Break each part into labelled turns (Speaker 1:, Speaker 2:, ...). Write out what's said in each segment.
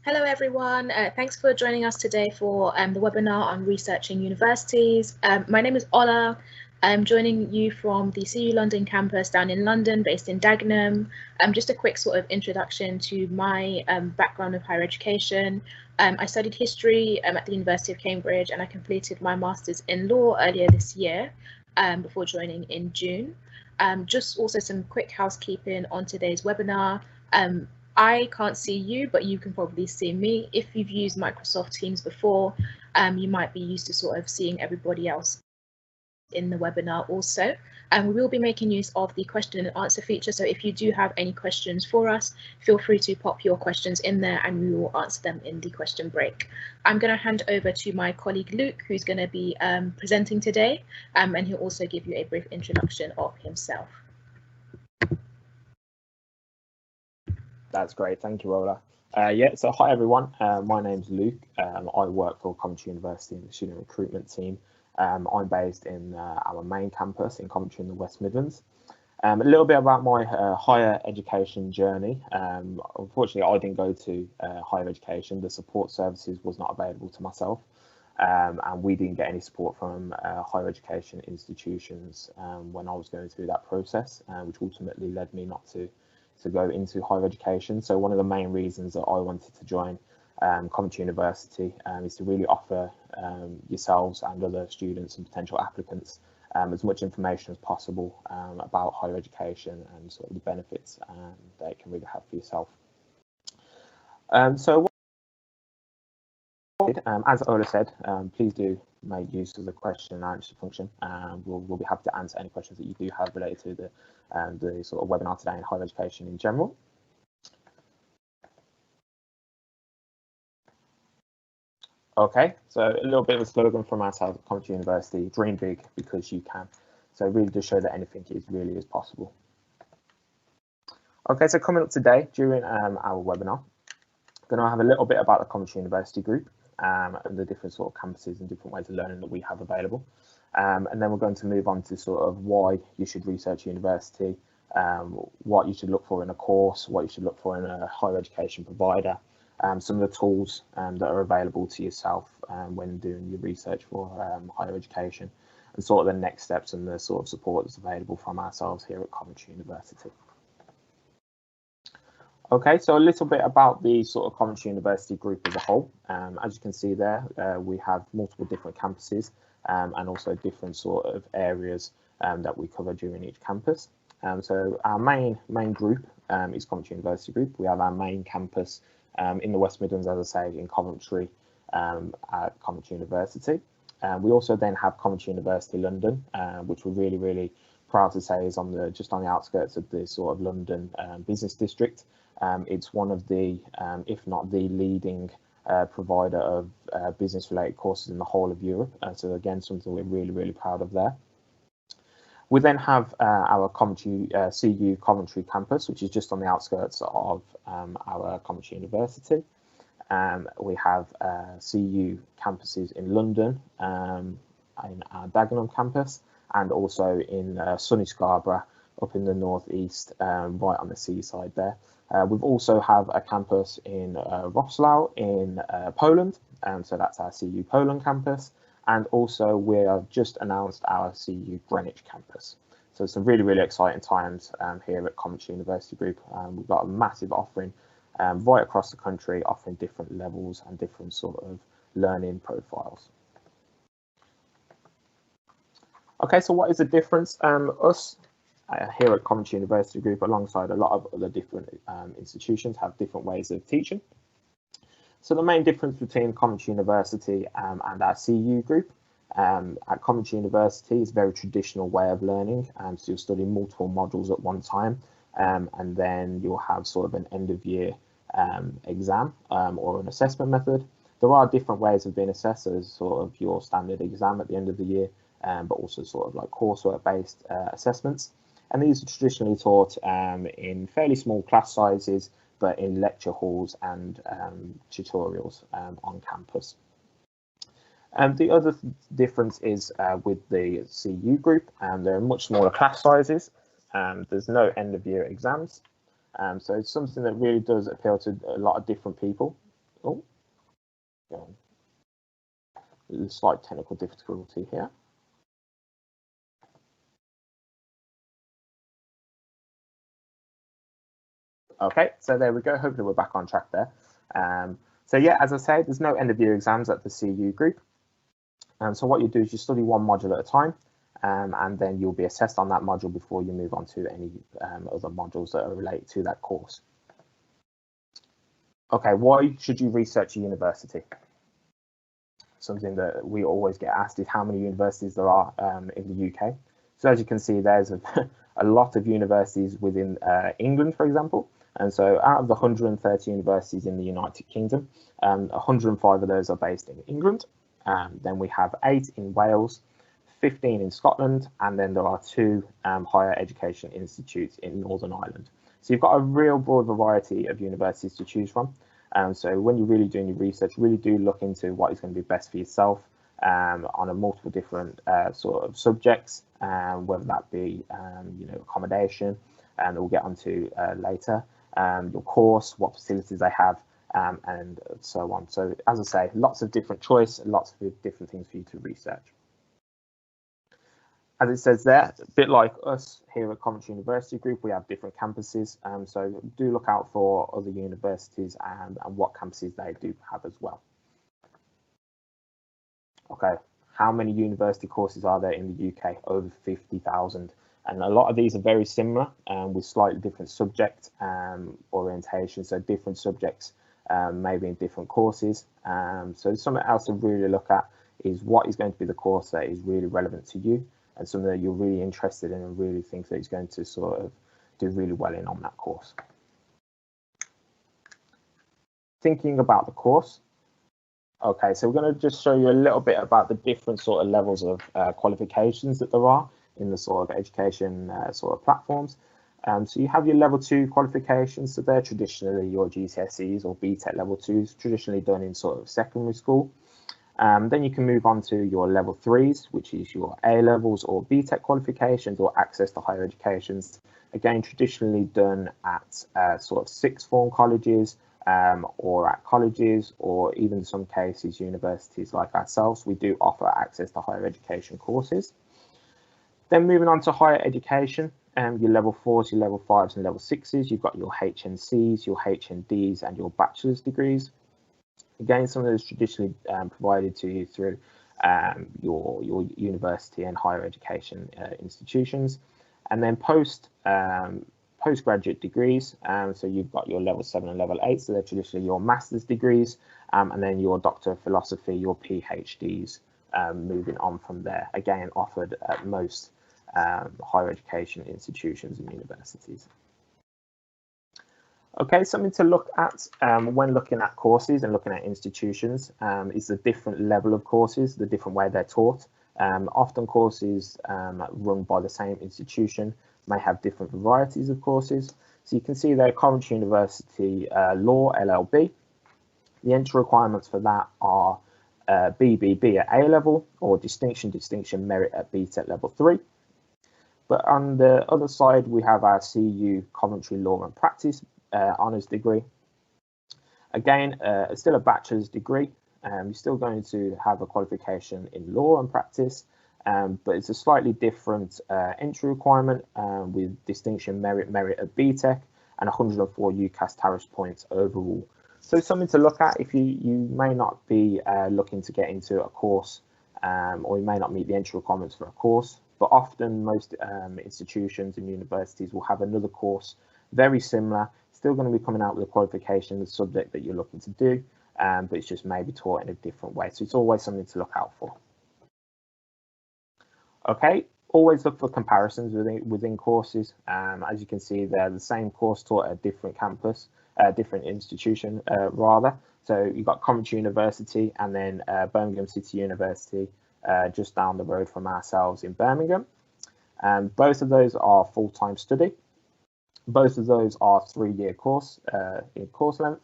Speaker 1: Hello everyone, thanks for joining us today for the webinar on researching universities. My name is Ola. I'm joining you from the CU London campus down in London, based in Dagenham. Just a quick sort of introduction to my background of higher education. I studied history at the University of Cambridge, and I completed my master's in law earlier this year before joining in June. Just also some quick housekeeping on today's webinar. I can't see you, but you can probably see me. If you've used Microsoft Teams before, you might be used to sort of seeing everybody else in the webinar also. We will be making use of the question and answer feature. So if you do have any questions for us, feel free to pop your questions in there and we will answer them in the question break. I'm going to hand over to my colleague Luke, who's going to be presenting today, and he'll also give you a brief introduction of himself.
Speaker 2: That's great, thank you, Ola. So hi everyone, my name's Luke. I work for Coventry University in the student recruitment team. I'm based in our main campus in Coventry in the West Midlands. A little bit about my higher education journey. Unfortunately, I didn't go to higher education. The support services was not available to myself, and we didn't get any support from higher education institutions when I was going through that process, which ultimately led me not to go into higher education. So one of the main reasons that I wanted to join Coventry University is to really offer yourselves and other students and potential applicants as much information as possible about higher education and sort of the benefits that it can really have for yourself. As Ola said, please do make use of the question and answer function. We'll be happy to answer any questions that you do have related to the sort of webinar today in higher education in general. Okay, so a little bit of a slogan from ourselves at Coventry University: dream big because you can. So really to show that anything really is possible. Okay, so coming up today during our webinar, I'm going to have a little bit about the Coventry University group and the different sort of campuses and different ways of learning that we have available. And then we're going to move on to sort of why you should research university, what you should look for in a course, what you should look for in a higher education provider, some of the tools that are available to yourself when doing your research for higher education, and sort of the next steps and the sort of support that's available from ourselves here at Coventry University. Okay, so a little bit about the sort of Coventry University group as a whole. As you can see there, we have multiple different campuses and also different sort of areas that we cover during each campus. So our main group is Coventry University Group. We have our main campus in the West Midlands, as I say, in Coventry at Coventry University. We also then have Coventry University London, which we're really proud to say is just on the outskirts of the sort of London business district. It's one of the, if not the leading provider of business-related courses in the whole of Europe. So again, something we're really proud of there. We then have our Coventry CU Coventry campus, which is just on the outskirts of our Coventry University. We have CU campuses in London, in our Dagenham campus, and also in sunny Scarborough up in the northeast, right on the seaside there. We've also have a campus in Wrocław in Poland, so that's our CU Poland campus. And also we have just announced our CU Greenwich campus. So it's some really exciting times here at Coventry University Group. We've got a massive offering right across the country, offering different levels and different sort of learning profiles. Okay, so what is the difference? Us here at Coventry University Group, alongside a lot of other different institutions, have different ways of teaching. So the main difference between Coventry University and our CU group, at Coventry University is a very traditional way of learning. So you'll study multiple modules at one time, and then you'll have sort of an end of year exam or an assessment method. There are different ways of being assessed as sort of your standard exam at the end of the year, but also sort of like coursework based assessments. And these are traditionally taught in fairly small class sizes, but in lecture halls and tutorials on campus. The other difference is with the CU group, there are much smaller class sizes. There's no end of year exams. So it's something that really does appeal to a lot of different people. Oh, slight technical difficulty here. Okay, so there we go. Hopefully we're back on track there. So yeah, as I say, there's no end of year exams at the CU group. So what you do is you study one module at a time, and then you'll be assessed on that module before you move on to any other modules that are related to that course. Okay, why should you research a university? Something that we always get asked is how many universities there are in the UK. So as you can see, there's a lot of universities within England, for example. And so out of the 130 universities in the United Kingdom, 105 of those are based in England. Then we have 8 in Wales, 15 in Scotland, and then there are 2 higher education institutes in Northern Ireland. So you've got a real broad variety of universities to choose from. So when you're really doing your research, really do look into what is going to be best for yourself on a multiple different sort of subjects, whether that be accommodation, and we'll get onto later, your course, what facilities they have, and so on. So as I say, lots of different choice, lots of different things for you to research. As it says there, a bit like us here at Coventry University Group, we have different campuses. So do look out for other universities and what campuses they do have as well. Okay, how many university courses are there in the UK? Over 50,000. And a lot of these are very similar with slightly different subject orientation. So different subjects, maybe in different courses. So something else to really look at is what is going to be the course that is really relevant to you, and something that you're really interested in and really think that is going to sort of do really well in on that course. Thinking about the course. Okay, so we're going to just show you a little bit about the different sort of levels of qualifications that there are in the sort of education sort of platforms. So you have your level 2 qualifications, so they're traditionally your GCSEs or BTEC level 2s, traditionally done in sort of secondary school. Then you can move on to your level 3s, which is your A levels or BTEC qualifications or access to higher educations. Again, traditionally done at sort of sixth form colleges or at colleges, or even in some cases universities like ourselves. We do offer access to higher education courses. Then moving on to higher education, your level 4s, your level 5s and level 6s, you've got your HNCs, your HNDs and your bachelor's degrees. Again, some of those traditionally provided to you through your university and higher education institutions. And then postgraduate degrees, so you've got your level 7 and level 8, so they're traditionally your master's degrees, and then your Doctor of Philosophy, your PhDs, moving on from there, again offered at most higher education institutions and universities. Okay, something to look at when looking at courses and looking at institutions is the different level of courses, the different way they're taught. Often courses run by the same institution may have different varieties of courses. So you can see there, Coventry University Law, LLB. The entry requirements for that are BBB at A level or distinction merit at BTEC level 3. But on the other side, we have our CU Coventry Law and Practice honours degree. Again, still a bachelor's degree. You're still going to have a qualification in law and practice, but it's a slightly different entry requirement with distinction merit at BTEC and 104 UCAS tariff points overall. So it's something to look at if you may not be looking to get into a course, or you may not meet the entry requirements for a course, but often most institutions and universities will have another course very similar, still going to be coming out with a qualification, the subject that you're looking to do, but it's just maybe taught in a different way. So it's always something to look out for. Okay, always look for comparisons within courses. As you can see, they're the same course taught at a different campus, different institution rather. So you've got Coventry University and then Birmingham City University just down the road from ourselves in Birmingham. Both of those are full-time study. Both of those are 3-year course in course length.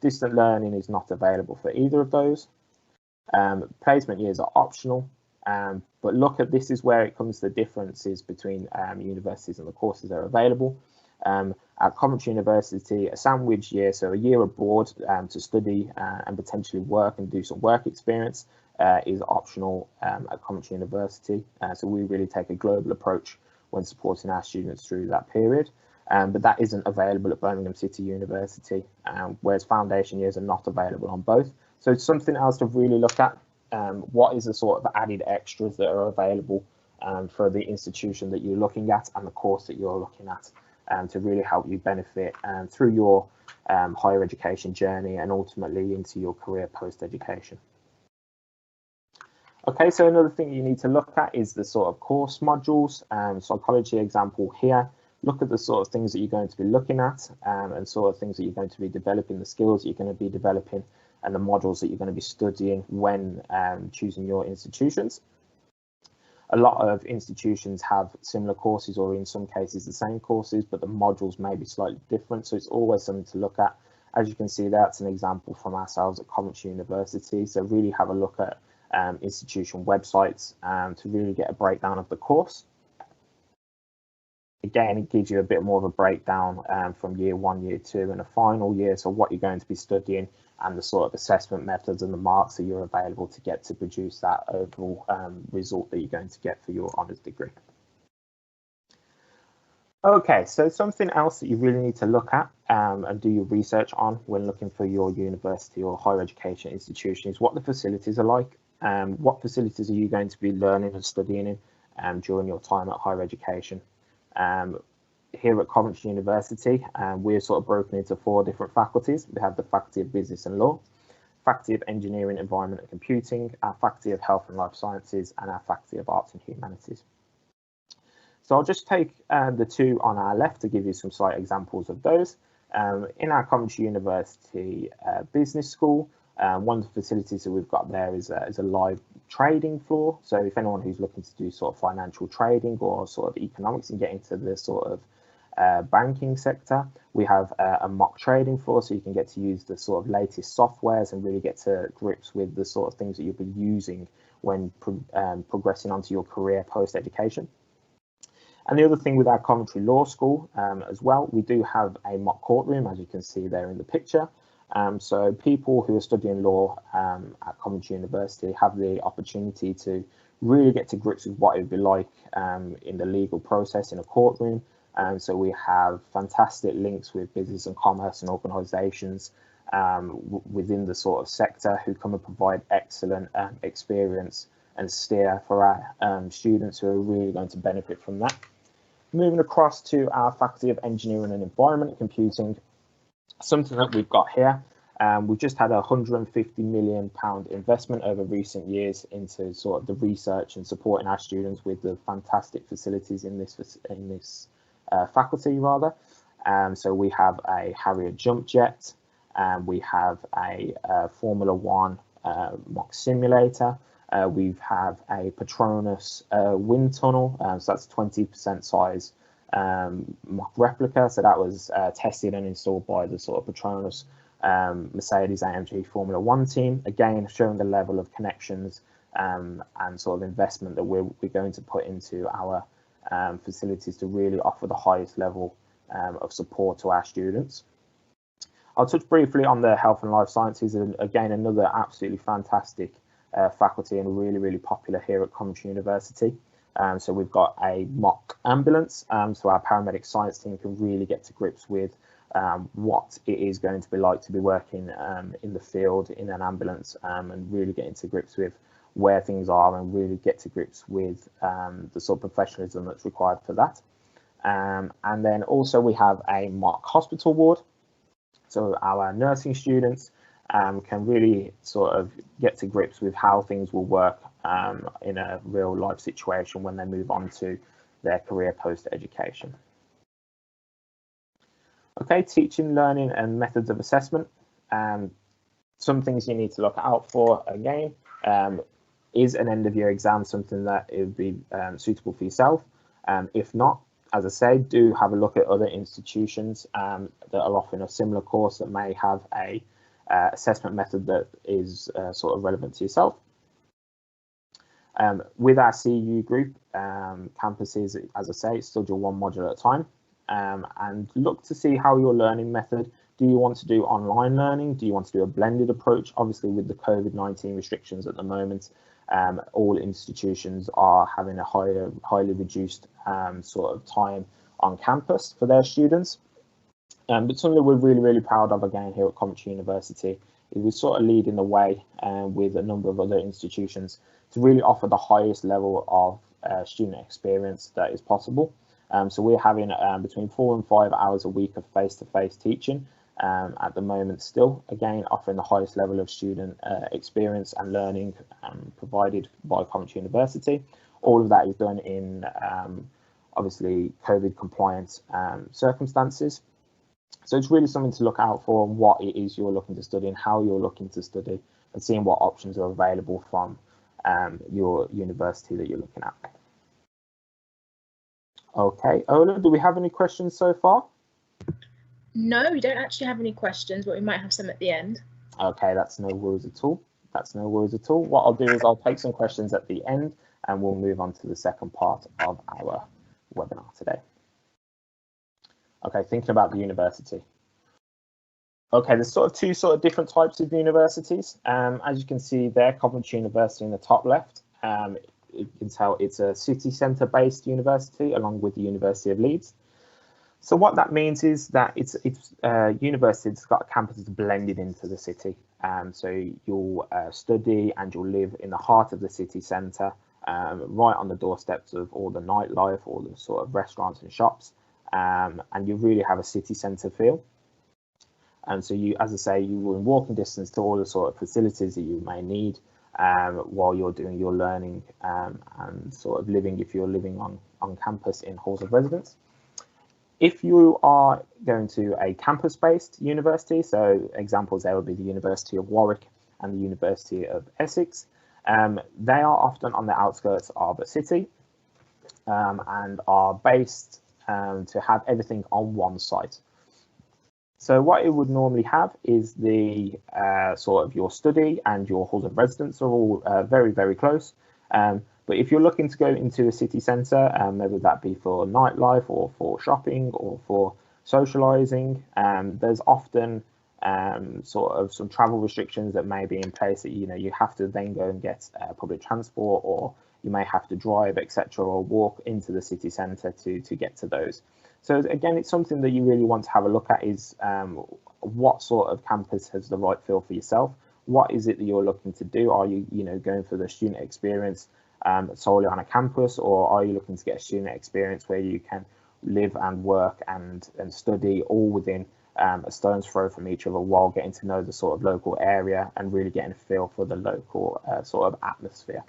Speaker 2: Distant learning is not available for either of those. Placement years are optional, but look at this is where it comes to the differences between universities and the courses that are available. At Coventry University, a sandwich year, so a year abroad to study and potentially work and do some work experience is optional at Coventry University. So we really take a global approach when supporting our students through that period. But that isn't available at Birmingham City University, whereas foundation years are not available on both. So it's something else to really look at. What is the sort of added extras that are available for the institution that you're looking at and the course that you're looking at, to really help you benefit through your higher education journey and ultimately into your career post-education. Okay, so another thing you need to look at is the sort of course modules. Psychology example here. Look at the sort of things that you're going to be looking at and sort of things that you're going to be developing, the skills that you're going to be developing, and the modules that you're going to be studying when choosing your institutions. A lot of institutions have similar courses, or in some cases the same courses, but the modules may be slightly different. So it's always something to look at. As you can see, that's an example from ourselves at Coventry University. So really have a look at institution websites to really get a breakdown of the course. Again, it gives you a bit more of a breakdown from year 1, year 2 and a final year. So what you're going to be studying and the sort of assessment methods and the marks that you're available to get to produce that overall result that you're going to get for your honours degree. Okay, so something else that you really need to look at and do your research on when looking for your university or higher education institution is what the facilities are like. What facilities are you going to be learning and studying in during your time at higher education? Here at Coventry University, we're sort of broken into 4 different faculties. We have the Faculty of Business and Law, Faculty of Engineering, Environment and Computing, our Faculty of Health and Life Sciences, and our Faculty of Arts and Humanities. So I'll just take the 2 on our left to give you some slight examples of those. In our Coventry University Business School, one of the facilities that we've got there is a live trading floor. So if anyone who's looking to do sort of financial trading or sort of economics and get into the sort of banking sector, we have a mock trading floor, so you can get to use the sort of latest softwares and really get to grips with the sort of things that you'll be using when progressing onto your career post-education. And the other thing with our Coventry Law School as well, we do have a mock courtroom, as you can see there in the picture. So people who are studying law at Coventry University have the opportunity to really get to grips with what it would be like in the legal process in a courtroom. So we have fantastic links with business and commerce and organisations within the sort of sector who come and provide excellent experience and steer for our students who are really going to benefit from that. Moving across to our Faculty of Engineering and Environment Computing, something that we've got here. We've just had a £150 million investment over recent years into sort of the research and supporting our students with the fantastic facilities in this faculty rather. So we have a Harrier jump jet, we have a Formula One mock simulator, we have a Patronus wind tunnel, so that's 20% size mock replica. So that was tested and installed by the sort of Patronus Mercedes AMG Formula One team, again showing the level of connections and sort of investment that we're going to put into our facilities to really offer the highest level of support to our students. I'll touch briefly on the Health and Life Sciences, and again another absolutely fantastic faculty and really popular here at Coventry University. So we've got a mock ambulance, so our paramedic science team can really get to grips with what it is going to be like to be working in the field in an ambulance, and really getting to grips with where things are and really get to grips with the sort of professionalism that's required for that. And then also we have a mock hospital ward, so our nursing students can really sort of get to grips with how things will work in a real life situation when they move on to their career post-education. Okay, teaching, learning and methods of assessment. Some things you need to look out for again. Is an end of year exam something that it would be suitable for yourself? If not, as I say, do have a look at other institutions that are offering a similar course that may have a assessment method that is sort of relevant to yourself. With our CU group campuses, as I say, it's still do 1 module at a time. and look to see how your learning method. Do you want to do online learning? Do you want to do a blended approach? Obviously, with the COVID-19 restrictions at the moment, all institutions are having a highly reduced sort of time on campus for their students. But something we're really proud of again here at Coventry University is we're sort of leading the way with a number of other institutions to really offer the highest level of student experience that is possible. So we're having between 4 and 5 hours a week of face-to-face teaching at the moment still, again offering the highest level of student experience and learning provided by Coventry University. All of that is done in obviously COVID compliant circumstances. So it's really something to look out for, what it is you're looking to study and how you're looking to study, and seeing what options are available from your university that you're looking at. Okay, Ola, do we have any questions so far?
Speaker 1: No, we don't actually have any questions, but we might have some at the end.
Speaker 2: Okay, that's no worries at all. That's no worries at all. What I'll do is I'll take some questions at the end and we'll move on to the second part of our webinar today. Okay, thinking about the university. Okay, there's sort of two different types of universities. As you can see there, Coventry University in the top left, you can tell it's a city centre based university along with the University of Leeds. So what that means is that it's a university that's got campuses blended into the city. So you'll study and you'll live in the heart of the city centre, right on the doorsteps of all the nightlife, all the sort of restaurants and shops, and you really have a city centre feel. And so you, as I say, you will in walking distance to all the sort of facilities that you may need while you're doing your learning and sort of living, if you're living on campus in halls of residence. If you are going to a campus-based university, so examples there would be the University of Warwick and the University of Essex, they are often on the outskirts of a city and are based to have everything on one site. So what it would normally have is the sort of your study and your halls of residence are all very close. But if you're looking to go into a city centre, whether that be for nightlife or for shopping or for socialising, there's often sort of some travel restrictions that may be in place that you have to then go and get public transport, or you may have to drive, etc., or walk into the city centre to get to those. So again, it's something that you really want to have a look at, is what sort of campus has the right feel for yourself? What is it that you're looking to do? Are you going for the student experience solely on a campus, or are you looking to get a student experience where you can live and work and study all within a stone's throw from each other, while getting to know the sort of local area and really getting a feel for the local sort of atmosphere?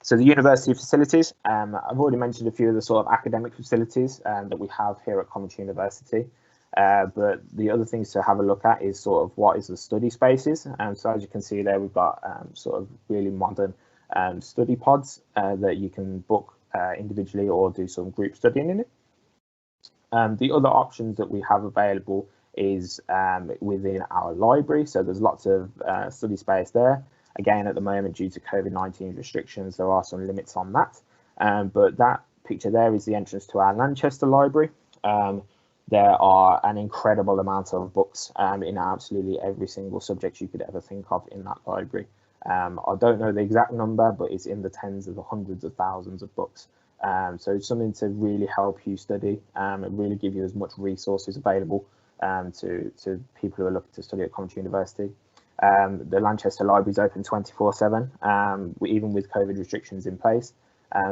Speaker 2: So the university facilities, I've already mentioned a few of the sort of academic facilities that we have here at Coventry University, but the other things to have a look at is sort of what is the study spaces. So as you can see there, we've got sort of really modern study pods that you can book individually or do some group studying in it. The other options that we have available is within our library, so there's lots of study space there. Again, at the moment, due to COVID-19 restrictions, there are some limits on that. But that picture there is the entrance to our Lanchester library. There are an incredible amount of books in absolutely every single subject you could ever think of in that library. I don't know the exact number, but it's in the tens of hundreds of thousands of books. So it's something to really help you study and really give you as much resources available to people who are looking to study at Coventry University. The Lanchester Library is open 24/7, even with COVID restrictions in place.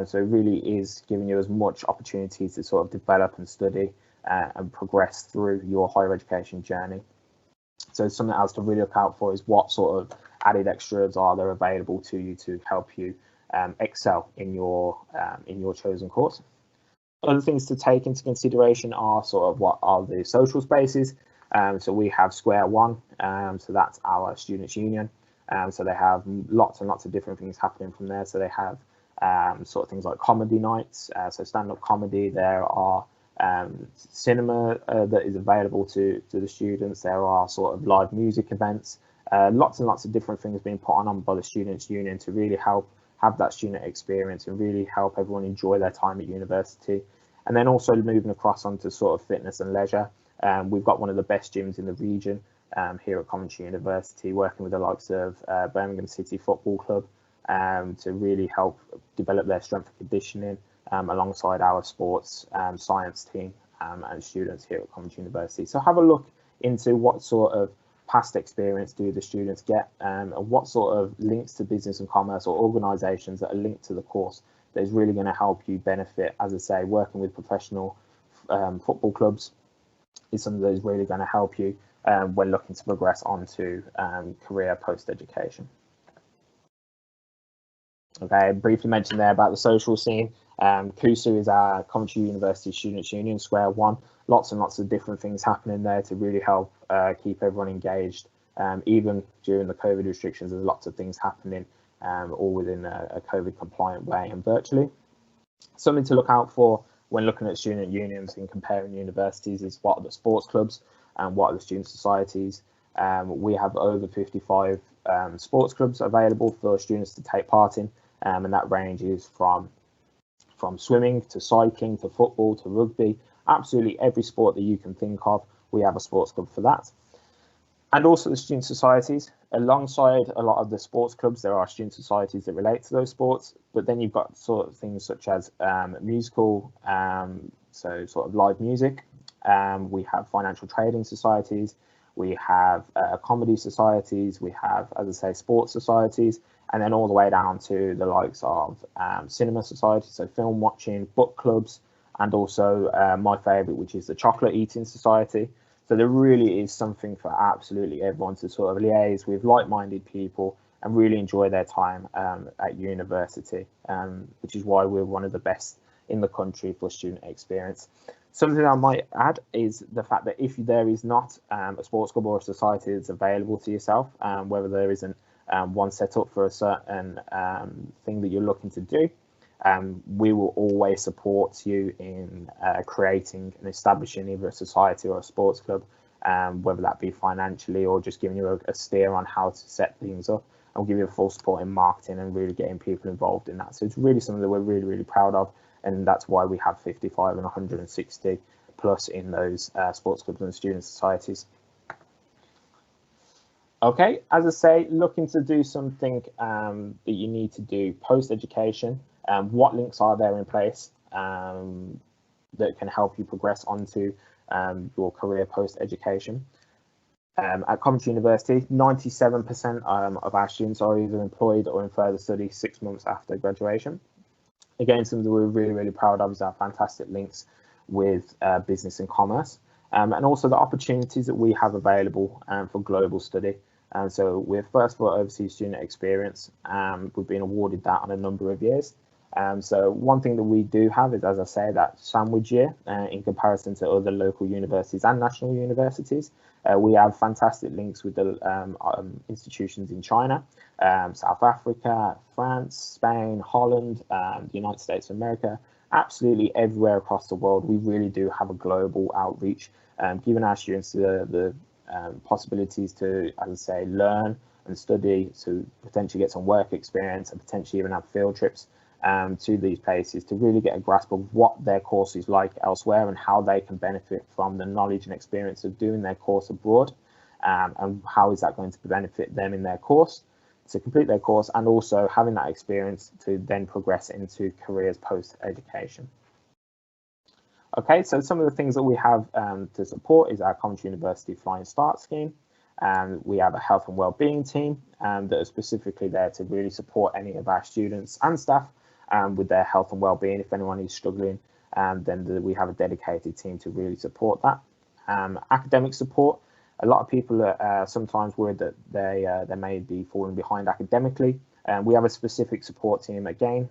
Speaker 2: So it really is giving you as much opportunity to sort of develop and study and progress through your higher education journey. So something else to really look out for is what sort of added extras are there available to you to help you excel in your chosen course. Other things to take into consideration are sort of what are the social spaces. So we have Square One, so that's our students' union. So they have lots and lots of different things happening from there. So they have sort of things like comedy nights, so stand-up comedy. There are cinema that is available to the students. There are sort of live music events, lots and lots of different things being put on by the students' union to really help have that student experience and really help everyone enjoy their time at university. And then also moving across onto sort of fitness and leisure. We've got one of the best gyms in the region here at Coventry University, working with the likes of Birmingham City Football Club to really help develop their strength and conditioning alongside our sports science team and students here at Coventry University. So have a look into what sort of past experience do the students get and what sort of links to business and commerce or organisations that are linked to the course that is really going to help you benefit. As I say, working with professional football clubs is something that is really going to help you when looking to progress onto career post-education. Okay, briefly mentioned there about the social scene. CUSU is our Coventry University Students' Union, Square One. Lots and lots of different things happening there to really help keep everyone engaged. Even during the COVID restrictions, there's lots of things happening, all within a COVID compliant way and virtually. Something to look out for when looking at student unions and comparing universities is what are the sports clubs and what are the student societies. We have over 55 sports clubs available for students to take part in, and that ranges from swimming to cycling to football to rugby. Absolutely every sport that you can think of, we have a sports club for that. And also the student societies. Alongside a lot of the sports clubs, there are student societies that relate to those sports, but then you've got sort of things such as musical, so sort of live music. We have financial trading societies, we have comedy societies, we have, as I say, sports societies, and then all the way down to the likes of cinema societies, so film watching, book clubs, and also my favourite, which is the chocolate eating society. So there really is something for absolutely everyone to sort of liaise with like-minded people and really enjoy their time at university, which is why we're one of the best in the country for student experience. Something I might add is the fact that if there is not a sports club or a society that's available to yourself, whether there isn't one set up for a certain thing that you're looking to do, we will always support you in creating and establishing either a society or a sports club, whether that be financially or just giving you a steer on how to set things up. And we'll give you a full support in marketing and really getting people involved in that. So it's really something that we're really, really proud of. And that's why we have 55 and 160 plus in those sports clubs and student societies. Okay, as I say, looking to do something that you need to do post-education. What links are there in place that can help you progress onto your career post-education? At Coventry University, 97% of our students are either employed or in further study 6 months after graduation. Again, something that we're really, really proud of is our fantastic links with business and commerce, and also the opportunities that we have available for global study. And so we're first for overseas student experience. We've been awarded that on a number of years. So one thing that we do have is, as I say, that sandwich year in comparison to other local universities and national universities. We have fantastic links with the institutions in China, South Africa, France, Spain, Holland, the United States of America, absolutely everywhere across the world. We really do have a global outreach, giving our students the possibilities to, as I say, learn and study, to potentially get some work experience and potentially even have field trips to these places to really get a grasp of what their course is like elsewhere and how they can benefit from the knowledge and experience of doing their course abroad, and how is that going to benefit them in their course to complete their course, and also having that experience to then progress into careers post-education. Okay, so some of the things that we have to support is our Coventry University Flying Start scheme. We have a health and wellbeing team that are specifically there to really support any of our students and staff with their health and well-being. If anyone is struggling, then we have a dedicated team to really support that. Academic support. A lot of people are sometimes worried that they may be falling behind academically. We have a specific support team again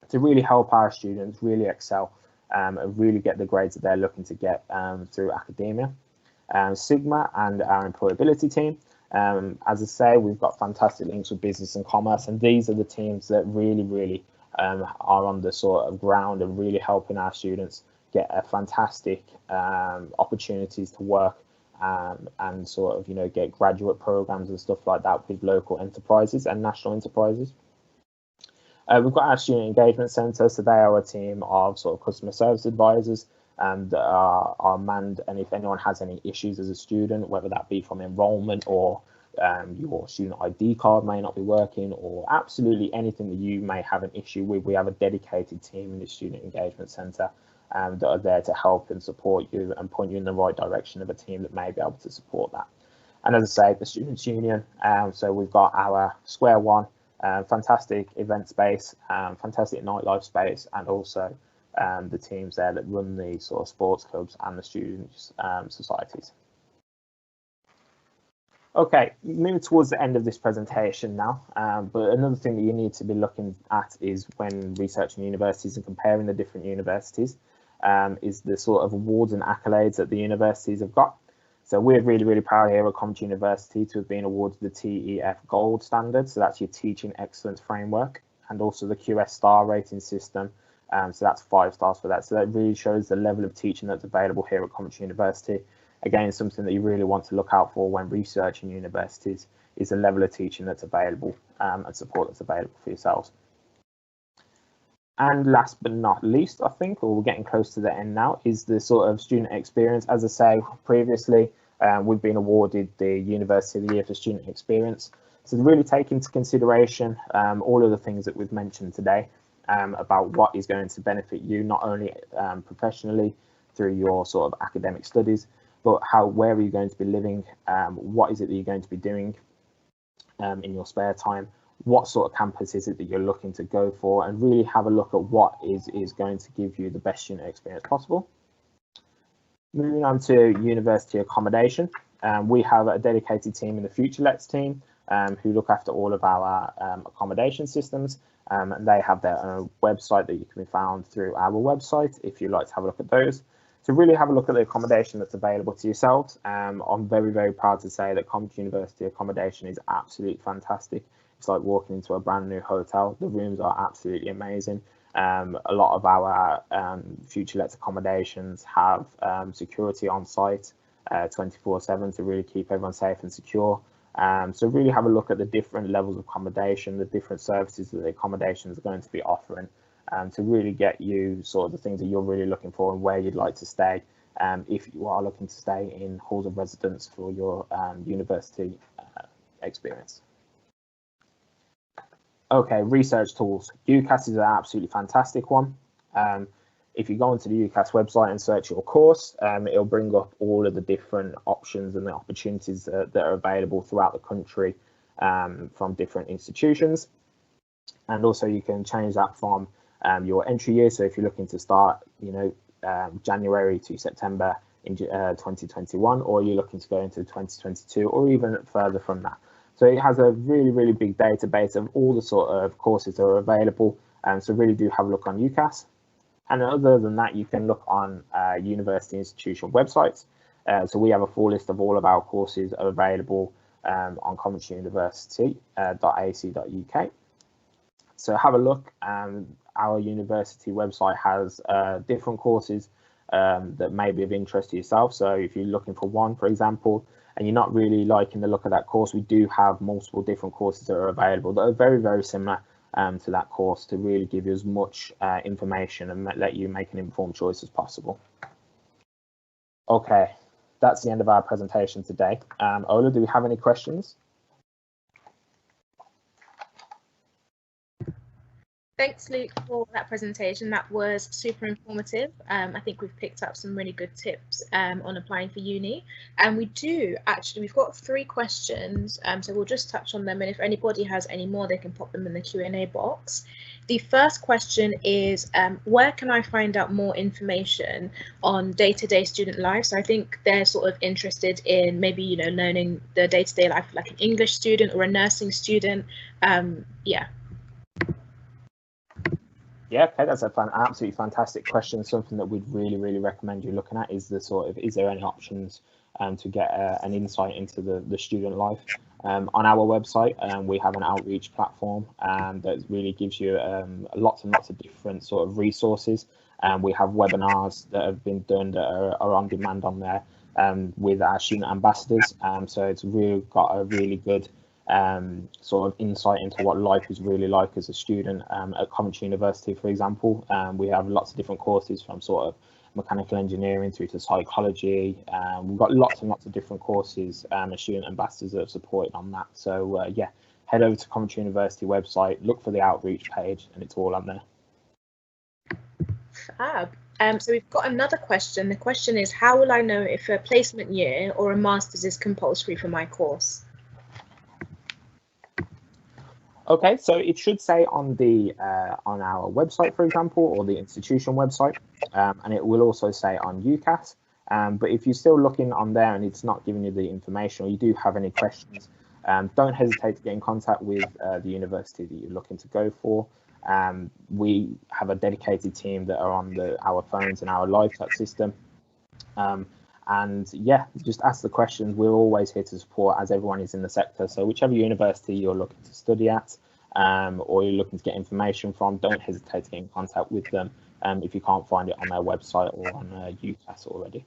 Speaker 2: to really help our students really excel and really get the grades that they're looking to get through academia. Sigma and our employability team. As I say, we've got fantastic links with business and commerce, and these are the teams that really are on the sort of ground and really helping our students get a fantastic opportunities to work and sort of, you know, get graduate programs and stuff like that with local enterprises and national enterprises. We've got our student engagement centre, so they are a team of sort of customer service advisors that are manned, and if anyone has any issues as a student, whether that be from enrolment or your student ID card may not be working, or absolutely anything that you may have an issue with, we have a dedicated team in the student engagement centre that are there to help and support you and point you in the right direction of a team that may be able to support that. And as I say, the Students' Union, so we've got our Square One, fantastic event space, fantastic nightlife space, and also the teams there that run the sort of sports clubs and the students' societies. Okay, moving towards the end of this presentation now, but another thing that you need to be looking at is when researching universities and comparing the different universities is the sort of awards and accolades that the universities have got. So we're really, really proud here at Coventry University to have been awarded the TEF Gold Standard, so that's your Teaching Excellence Framework, and also the QS Star Rating System, so that's 5 stars for that. So that really shows the level of teaching that's available here at Coventry University. Again, something that you really want to look out for when researching universities is the level of teaching that's available and support that's available for yourselves. And last but not least, I think, or we're getting close to the end now, is the sort of student experience. As I say previously, we've been awarded the University of the Year for Student Experience. So to really take into consideration all of the things that we've mentioned today about what is going to benefit you, not only professionally through your sort of academic studies, but where are you going to be living, what is it that you're going to be doing in your spare time, what sort of campus is it that you're looking to go for, and really have a look at what is going to give you the best student experience possible. Moving on to university accommodation, we have a dedicated team in the Future Let's team who look after all of our accommodation systems, and they have their own website that you can be found through our website if you'd like to have a look at those. So really have a look at the accommodation that's available to yourselves. I'm very, very proud to say that Coventry University accommodation is absolutely fantastic. It's like walking into a brand new hotel. The rooms are absolutely amazing. A lot of our Future Let's accommodations have security on site 24/7 to really keep everyone safe and secure. So really have a look at the different levels of accommodation, the different services that the accommodation is going to be offering, to really get you sort of the things that you're really looking for and where you'd like to stay if you are looking to stay in halls of residence for your university experience. Okay, research tools. UCAS is an absolutely fantastic one. If you go onto the UCAS website and search your course, it'll bring up all of the different options and the opportunities that are available throughout the country from different institutions. And also you can change that from your entry year. So if you're looking to start, January to September in 2021, or you're looking to go into 2022, or even further from that. So it has a really, really big database of all the sort of courses that are available. So really do have a look on UCAS. And other than that, you can look on university institution websites. So we have a full list of all of our courses available on coventryuniversity.ac.uk. So have a look. Our university website has different courses that may be of interest to yourself. So if you're looking for one, for example, and you're not really liking the look of that course, we do have multiple different courses that are available that are very, very similar to that course, to really give you as much information and let you make an informed choice as possible. Okay, that's the end of our presentation today. Ola, do we have any questions?
Speaker 1: Thanks, Luke, for that presentation. That was super informative. I think we've picked up some really good tips on applying for uni. And we've got 3 questions, so we'll just touch on them. And if anybody has any more, they can pop them in the Q&A box. The first question is, where can I find out more information on day-to-day student life? So I think they're sort of interested in maybe, learning the day-to-day life of like an English student or a nursing student. Yeah.
Speaker 2: Yeah, okay, that's an absolutely fantastic question. Something that we'd really, really recommend you looking at is the sort of, is there any options to get an insight into the student life? On our website, we have an outreach platform that really gives you lots and lots of different sort of resources. We have webinars that have been done that are on demand on there with our student ambassadors. So it's really got a really good sort of insight into what life is really like as a student at Coventry University, for example. We have lots of different courses from sort of mechanical engineering through to psychology. We've got lots and lots of different courses and student ambassadors that have supported on that. So yeah, head over to Coventry University website, look for the outreach page, and it's all on there.
Speaker 1: Fab. So we've got another question. The question is, how will I know if a placement year or a master's is compulsory for my course?
Speaker 2: Okay, so it should say on the on our website, for example, or the institution website, and it will also say on UCAS. But if you're still looking on there and it's not giving you the information, or you do have any questions, don't hesitate to get in contact with the university that you're looking to go for. We have a dedicated team that are on our phones and our live chat system. And yeah, just ask the questions. We're always here to support, as everyone is in the sector. So whichever university you're looking to study at, or you're looking to get information from, don't hesitate to get in contact with them if you can't find it on their website or on UCAS already.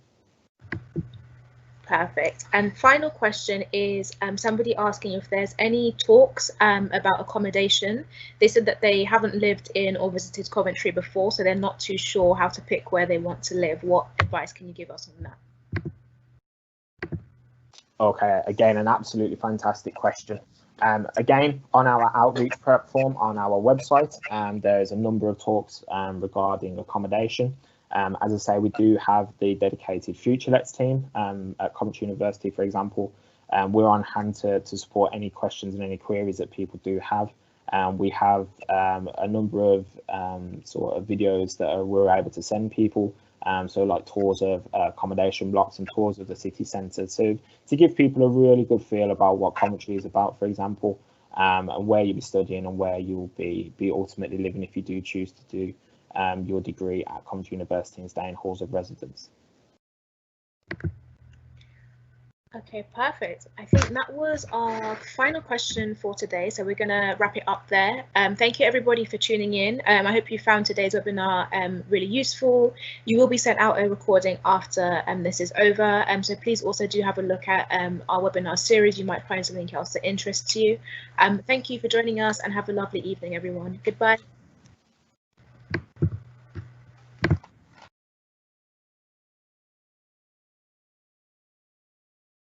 Speaker 1: Perfect. And final question is somebody asking if there's any talks about accommodation. They said that they haven't lived in or visited Coventry before, so they're not too sure how to pick where they want to live. What advice can you give us on that?
Speaker 2: Okay, again, an absolutely fantastic question. Again, on our outreach platform on our website, there's a number of talks regarding accommodation. As I say, we do have the dedicated Future Let's team at Coventry University, for example. We're on hand to support any questions and any queries that people do have. We have a number of sort of videos that we're able to send people. So like tours of accommodation blocks and tours of the city centre. So to give people a really good feel about what Coventry is about, for example, and where you'll be studying and where you'll be ultimately living if you do choose to do your degree at Coventry University and stay in halls of residence.
Speaker 1: Okay, perfect. I think that was our final question for today, so we're going to wrap it up there. Thank you everybody for tuning in. I hope you found today's webinar really useful. You will be sent out a recording after this is over, so please also do have a look at our webinar series. You might find something else that interests you. Thank you for joining us and have a lovely evening, everyone. Goodbye.